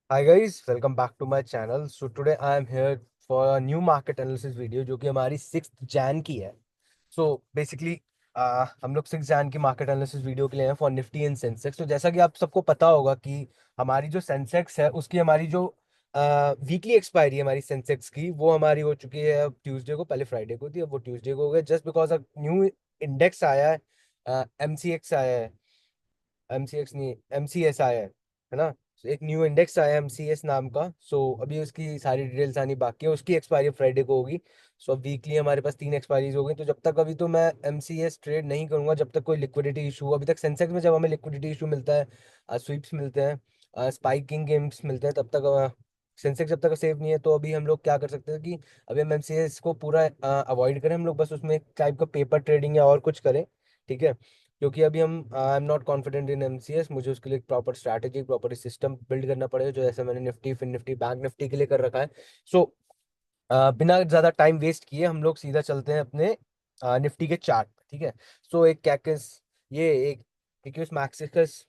Hi guys, welcome back to my channel. So today I am here for a new market analysis video जो कि हमारी 6 जैन की है. So basically हम लोग 6 जैन की मार्केट एनालिसिस वीडियो के लिए हैं फॉर निफ्टी एंड सेंसेक्स. तो जैसा कि आप सबको पता होगा कि हमारी जो सेंसेक्स है उसकी हमारी जो वीकली एक्सपायरी है हमारी सेंसेक्स की, वो हमारी हो चुकी है अब ट्यूसडे को. पहले फ्राइडे को थी, अब वो ट्यूसडे को हो गया जस्ट बिकॉज अब न्यू इंडेक्स आया है. एमसीएक्स आया है. एमसीएक्स नहीं, एमसीएस आया है ना. So, एक न्यू इंडेक्स आया है एमसीएस नाम का. सो अभी उसकी सारी डिटेल्स आनी बाकी है. उसकी एक्सपायरी फ्राइडे को होगी. सो अब वीकली हमारे पास 3 एक्सपायरीज हो गई. तो जब तक अभी तो मैं एमसीएस ट्रेड नहीं करूंगा जब तक कोई लिक्विडिटी इशू. अभी तक सेंसेक्स में जब हमें लिक्विडिटी इशू मिलता है, स्वीप्स मिलते हैं, स्पाइकिंग गेम्स मिलते हैं, तब तक सेंसेक्स जब तक सेफ नहीं है. तो अभी हम लोग क्या कर सकते हैं कि अभी हम एमसीएस को पूरा अवॉइड करें. हम लोग बस उसमें एक टाइप का पेपर ट्रेडिंग या और कुछ करें. ठीक है, क्योंकि अभी हम I am not confident in MCS. मुझे उसके लिए एक proper strategy, proper system build करना पड़ेगा, जो ऐसे मैंने Nifty, fin Nifty, bank Nifty के लिए कर रखा है. सो बिना ज्यादा टाइम वेस्ट किए हम लोग सीधा चलते हैं अपने निफ्टी के चार्ट पे. ठीक है. सो एक कैकस, ये एक क्यूस मैक्सिकस,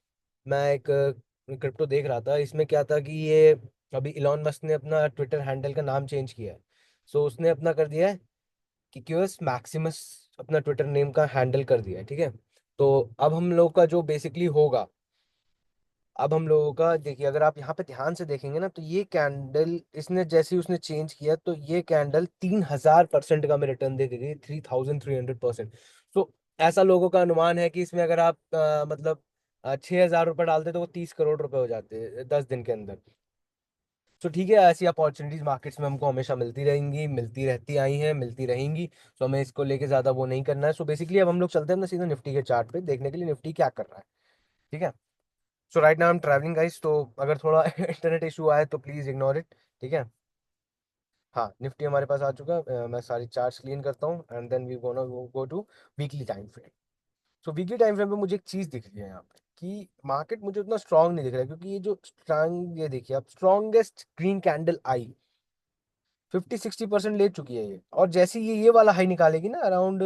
मैं एक क्रिप्टो देख रहा था. इसमें क्या था कि ये अभी इलॉन मस्क ने अपना ट्विटर हैंडल का नाम चेंज किया है. सो उसने अपना कर दिया है कि क्यूएस मैक्सिमस, अपना ट्विटर नेम का हैंडल कर दिया है. ठीक है. तो अब हम लोग का जो बेसिकली होगा, अब हम लोगों का देखिए, अगर आप यहाँ पे ध्यान से देखेंगे ना, तो ये कैंडल इसने जैसे ही उसने चेंज किया, तो ये कैंडल 3000% का में रिटर्न दे देगी, 3300%. तो ऐसा लोगों का अनुमान है कि इसमें अगर आप मतलब 6000 रुपये डालते तो वो 30 करोड़ रुपए हो जाते 10 दिन के अंदर. तो ठीक है, ऐसी अपॉर्चुनिटीज मार्केट्स में हमको हमेशा मिलती रहेंगी, मिलती रहती आई हैं, मिलती रहेंगी. तो हमें इसको लेके ज्यादा वो नहीं करना है. सो बेसिकली अब हम लोग चलते हैं ना सीधा निफ्टी के चार्ट पे देखने के लिए निफ्टी क्या कर रहा है. ठीक है. So right now I am travelling guys, तो अगर थोड़ा इंटरनेट इशू आए तो प्लीज इग्नोर इट. ठीक है. हाँ, निफ्टी हमारे पास आ चुका है. मैं सारी चार्ट्स क्लीन करता हूँ and then we gonna go to weekly time frame. So weekly time frame पे मुझे एक चीज दिख रही है यहाँ पे कि मार्केट मुझे उतना स्ट्रांग नहीं दिख रहा है, क्योंकि ये जो स्ट्रांग, ये देखिए आप, स्ट्रॉन्गेस्ट ग्रीन कैंडल आई 50-60% ले चुकी है ये. और जैसे ये वाला हाई निकालेगी ना अराउंड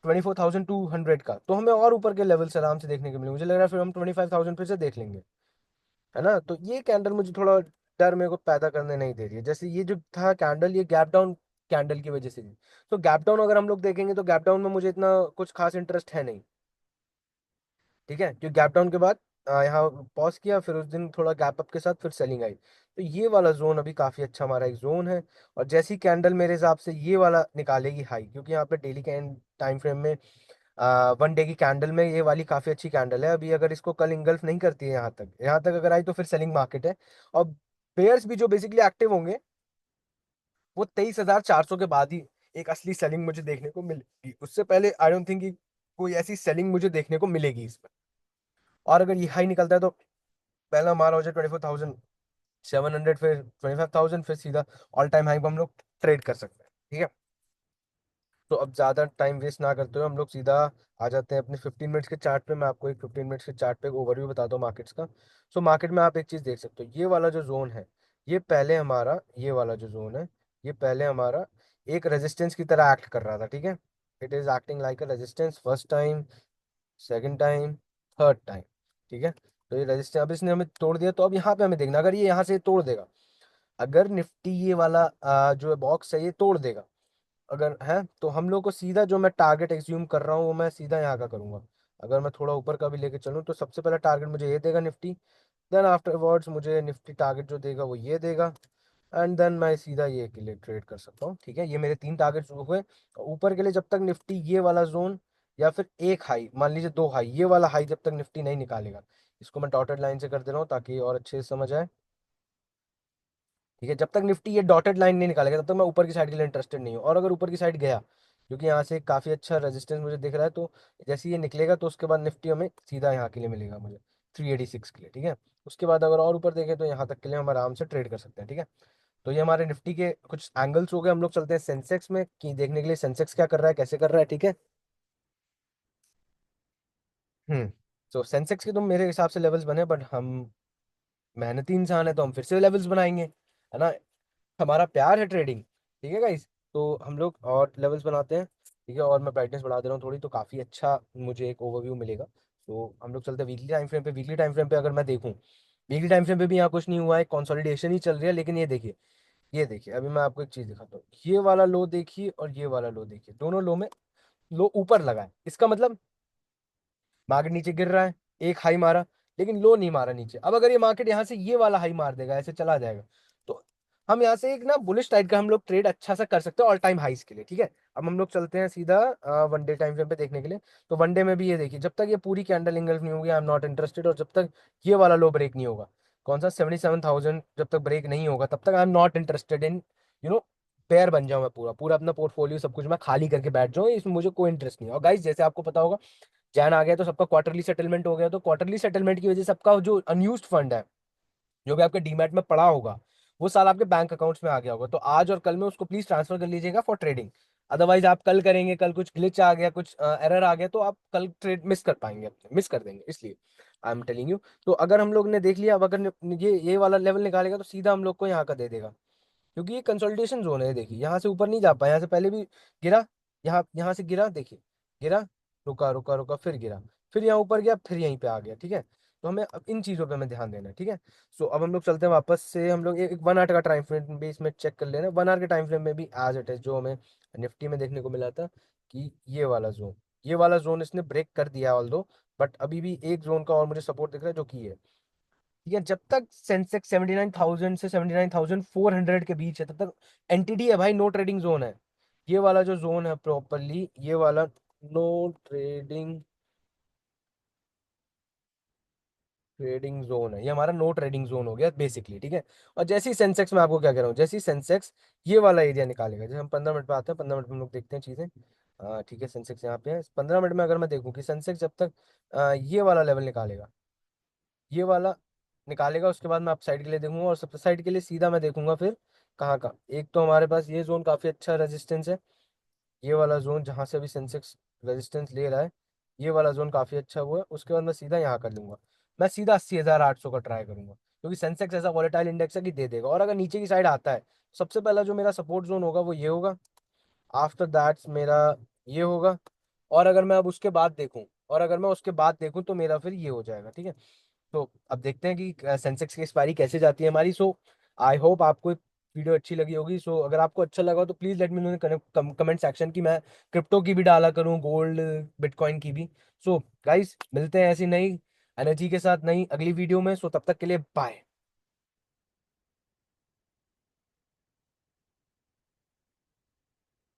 24,200 का, तो हमें और ऊपर के लेवल्स आराम से देखने को मिले. मुझे लग रहा है फिर हम 25,000 फिर से देख लेंगे, है ना. तो ये कैंडल मुझे थोड़ा डर मेरे को पैदा करने नहीं दे रही है. जैसे ये जो था कैंडल, ये गैप डाउन कैंडल की वजह से थी. तो गैप डाउन अगर हम लोग देखेंगे तो गैप डाउन में मुझे इतना कुछ खास इंटरेस्ट है नहीं. ठीक है, क्योंकि गैप डाउन के बाद यहाँ पॉज किया, फिर उस दिन थोड़ा गैप अप के साथ फिर सेलिंग आई. तो ये वाला जोन अभी काफी अच्छा हमारा एक जोन है. और जैसी कैंडल मेरे हिसाब से ये वाला निकालेगी हाई, क्योंकि यहाँ पे डेली कैंड टाइम फ्रेम में, 1 डे की कैंडल में ये वाली काफी अच्छी कैंडल है. अभी अगर इसको कल इंगल्फ नहीं करती है यहाँ तक अगर आई, तो फिर सेलिंग मार्केट है. और पेयर्स भी जो बेसिकली एक्टिव होंगे, वो 23,400 के बाद ही एक असली सेलिंग मुझे देखने को मिलेगी. उससे पहले आई डोंट थिंक कि कोई ऐसी सेलिंग मुझे देखने को मिलेगी इसमें. और अगर ये हाई निकलता है तो पहला हमारा हो जाए 24,700, फिर 25,000, फिर सीधा ऑल टाइम हाई पे हम लोग ट्रेड कर सकते हैं. ठीक है. तो अब ज्यादा टाइम वेस्ट ना करते हुए हम लोग सीधा आ जाते हैं अपने 15 मिनट्स के चार्ट पे. मैं आपको एक 15 मिनट्स के चार्ट पे ओवरव्यू बताता हूँ मार्केट्स का. सो मार्केट में आप एक चीज देख सकते हो, ये वाला जो जोन है, ये पहले हमारा, ये वाला जो जोन है, ये पहले हमारा एक रेजिस्टेंस की तरह एक्ट कर रहा था. ठीक है. It is acting like a resistance first time, second time, third time. ठीक है. तो ये रेजिस्टेंस अब इसने हमें तोड़ दिया. तो अब यहाँ पे हमें देखना, अगर ये यहाँ से तोड़ देगा, अगर निफ्टी ये वाला जो बॉक्स है ये तोड़ देगा अगर है, तो हम लोग को सीधा जो मैं टारगेट एज्यूम कर रहा हूँ वो मैं सीधा यहाँ का करूंगा. अगर मैं थोड़ा ऊपर का भी लेके चलूँ तो सबसे पहला टारगेट मुझे ये देगा निफ्टी. देन आफ्टरवर्ड्स मुझे निफ्टी टारगेट जो देगा वो ये देगा. एंड देन मैं सीधा ये के लिए ट्रेड कर सकता हूँ. ठीक है. ये मेरे 3 टारगेट्स हुए. ऊपर के लिए जब तक निफ्टी ये वाला जोन, या फिर एक हाई, मान लीजिए 2 हाई, ये वाला हाई जब तक निफ्टी नहीं निकालेगा, इसको मैं डॉटेड लाइन से कर दे रहा हूँ ताकि और अच्छे से समझ आए. ठीक है. जब तक निफ्टी ये डॉटेड लाइन नहीं निकालेगा तब तक मैं ऊपर की साइड के लिए इंटरेस्टेड नहीं हूँ. और अगर ऊपर की साइड गया, क्योंकि यहाँ से काफी अच्छा रेजिस्टेंस मुझे दिख रहा है, तो जैसे ही ये निकलेगा तो उसके बाद निफ्टी हमें सीधा यहाँ के लिए मिलेगा मुझे 386 के लिए. ठीक है. उसके बाद अगर और ऊपर देखें तो यहाँ तक के लिए हम आराम से ट्रेड कर सकते हैं. ठीक है. तो ये हमारे निफ्टी के कुछ एंगल्स हो गए. हम लोग चलते हैं सेंसेक्स में कि देखने के लिए सेंसेक्स क्या कर रहा है, कैसे कर रहा है. ठीक है. हम्म. तो सेंसेक्स के तो मेरे हिसाब से लेवल्स बने, बट हम मेहनती इंसान है तो हम फिर से लेवल्स बनाएंगे, है ना. हमारा प्यार है ट्रेडिंग. ठीक है गाइस. तो हम लोग और लेवल्स बनाते हैं. ठीक है. और मैं ब्राइटनेस बढ़ा दे रहा हूँ थोड़ी, तो काफ़ी अच्छा मुझे एक ओवरव्यू मिलेगा. तो हम लोग चलते हैं वीकली टाइम फ्रेम पे. वीकली टाइम फ्रेम पे अगर मैं देखूँ, वीकली टाइम फ्रेम पे भी यहाँ कुछ नहीं हुआ है, कंसोलिडेशन ही चल रही है। लेकिन ये देखिए, अभी मैं आपको एक चीज दिखाता हूँ। ये वाला लो देखिए और ये वाला लो देखिए, दोनों लो में लो ऊपर लगा है। इसका मतलब मार्केट नीचे गिर रहा है, एक हाई मारा लेकिन लो नहीं मारा नीचे। अब अगर ये मार्केट यहाँ से ये वाला हाई मार देगा, ऐसे चला जाएगा, तो हम यहाँ से एक ना बुलिश टाइप का हम लोग ट्रेड अच्छा सा कर सकते हैं ऑल टाइम हाइस के लिए। ठीक है, अब हम लोग चलते हैं सीधा वन डे टाइम फ्रेम पे देखने के लिए। तो वन डे में भी ये देखिए, जब तक ये पूरी कैंडल इंगल्फ नहीं होगी आई एम नॉट इंटरेस्टेड। और जब तक ये वाला लो ब्रेक नहीं होगा, कौन सा 77,000 जब तक ब्रेक नहीं होगा, तब तक आई am not interested in you know pair बन जाऊं मैं पूरा पूरा अपना पोर्टफोलियो सब कुछ मैं खाली करके बैठ जाऊं, इसमें मुझे कोई इंटरेस्ट नहीं है। और गाइस जैसे आपको पता होगा, जैन आ गया तो सबका क्वार्टरली सेटलमेंट हो गया। तो क्वार्टरली सेटलमेंट की वजह से सबका जो अनयूज्ड फंड है, जो भी आपके डीमैट में पड़ा होगा, वो साल आपके बैंक अकाउंट्स में आ गया होगा। तो आज और कल में उसको प्लीज ट्रांसफर कर लीजिएगा फॉर ट्रेडिंग। अदरवाइज आप कल करेंगे, कल कुछ ग्लिच आ गया, कुछ एरर आ गया, तो आप कल ट्रेड मिस कर पाएंगे, अपने मिस कर देंगे। इसलिए आई एम टेलिंग यू। तो अगर हम लोग ने देख लिया, अब अगर ये वाला लेवल निकालेगा तो सीधा हम लोग को यहाँ का दे देगा, क्योंकि ये कंसोलिडेशन जोन है। देखिए यहाँ से ऊपर नहीं जा पाया, यहाँ से पहले भी गिरा, यहाँ से गिरा, देखिए गिरा, रुका रुका रुका, फिर गिरा, फिर यहाँ ऊपर गया, फिर यहीं पे आ गया। ठीक है, तो हमें अब इन चीज़ों पे हमें ध्यान देना है। ठीक है, सो अब हम लोग चलते हैं वापस से, हम लोग एक 1 आवर का टाइम फ्रेम भी इसमें चेक कर लेना। 1 आवर के टाइम फ्रेम में भी एज इट इज जो हमें निफ्टी में देखने को मिला था कि ये वाला जोन इसने ब्रेक कर दिया ऑल दो, बट अभी भी एक जोन का और मुझे सपोर्ट दिख रहा है, जो कि है। ठीक है, जब तक सेंसेक्स 79,000 से 79,400 के बीच है, तब तक एनटीडी है भाई, नो ट्रेडिंग जोन है। ये वाला जो जोन है प्रॉपरली, ये वाला नो ट्रेडिंग ट्रेडिंग जोन है, ये हमारा नो ट्रेडिंग जोन हो गया बेसिकली। ठीक है, और जैसे ही सेंसेक्स, मैं आपको क्या कह रहा हूँ, जैसे ही सेंसेक्स ये वाला एरिया निकालेगा, जैसे हम 15 मिनट पे आते हैं, 15 मिनट में हम लोग देखते हैं चीजें। ठीक है, सेंसेक्स यहाँ पे है। 15 मिनट में अगर मैं देखूँ कि सेंसेक्स जब तक ये वाला लेवल निकालेगा, ये वाला निकालेगा, उसके बाद मैं अप साइड के लिए देखूंगा, और सब साइड के लिए सीधा मैं देखूंगा फिर कहाँ का। एक तो हमारे पास ये जोन काफी अच्छा रेजिस्टेंस है, ये वाला जोन जहाँ से अभी सेंसेक्स रेजिस्टेंस ले रहा है, ये वाला जोन काफी अच्छा हुआ है। उसके बाद मैं सीधा यहाँ कर लूंगा, मैं सीधा 80,800 का ट्राई करूंगा, क्योंकि सेंसेक्स ऐसा वॉलेटाइल इंडेक्स है कि दे देगा। और अगर नीचे की साइड आता है, सबसे पहला जो मेरा सपोर्ट जोन होगा वो ये होगा, आफ्टर दैट्स मेरा ये होगा, और अगर मैं अब उसके बाद देखूं, और अगर मैं उसके बाद देखूं तो मेरा फिर ये हो जाएगा। ठीक है, तो अब देखते हैं कि सेंसेक्स की एक्सपायरी कैसे जाती है हमारी। सो आई होप आपको वीडियो अच्छी लगी होगी। सो अगर आपको अच्छा लगा तो please let me know comment section की मैं क्रिप्टो की भी डाला करूँ, गोल्ड बिटकॉइन की भी। सो गाइस मिलते हैं ऐसी नई एनर्जी के साथ नई अगली वीडियो में। सो तब तक के लिए बाय।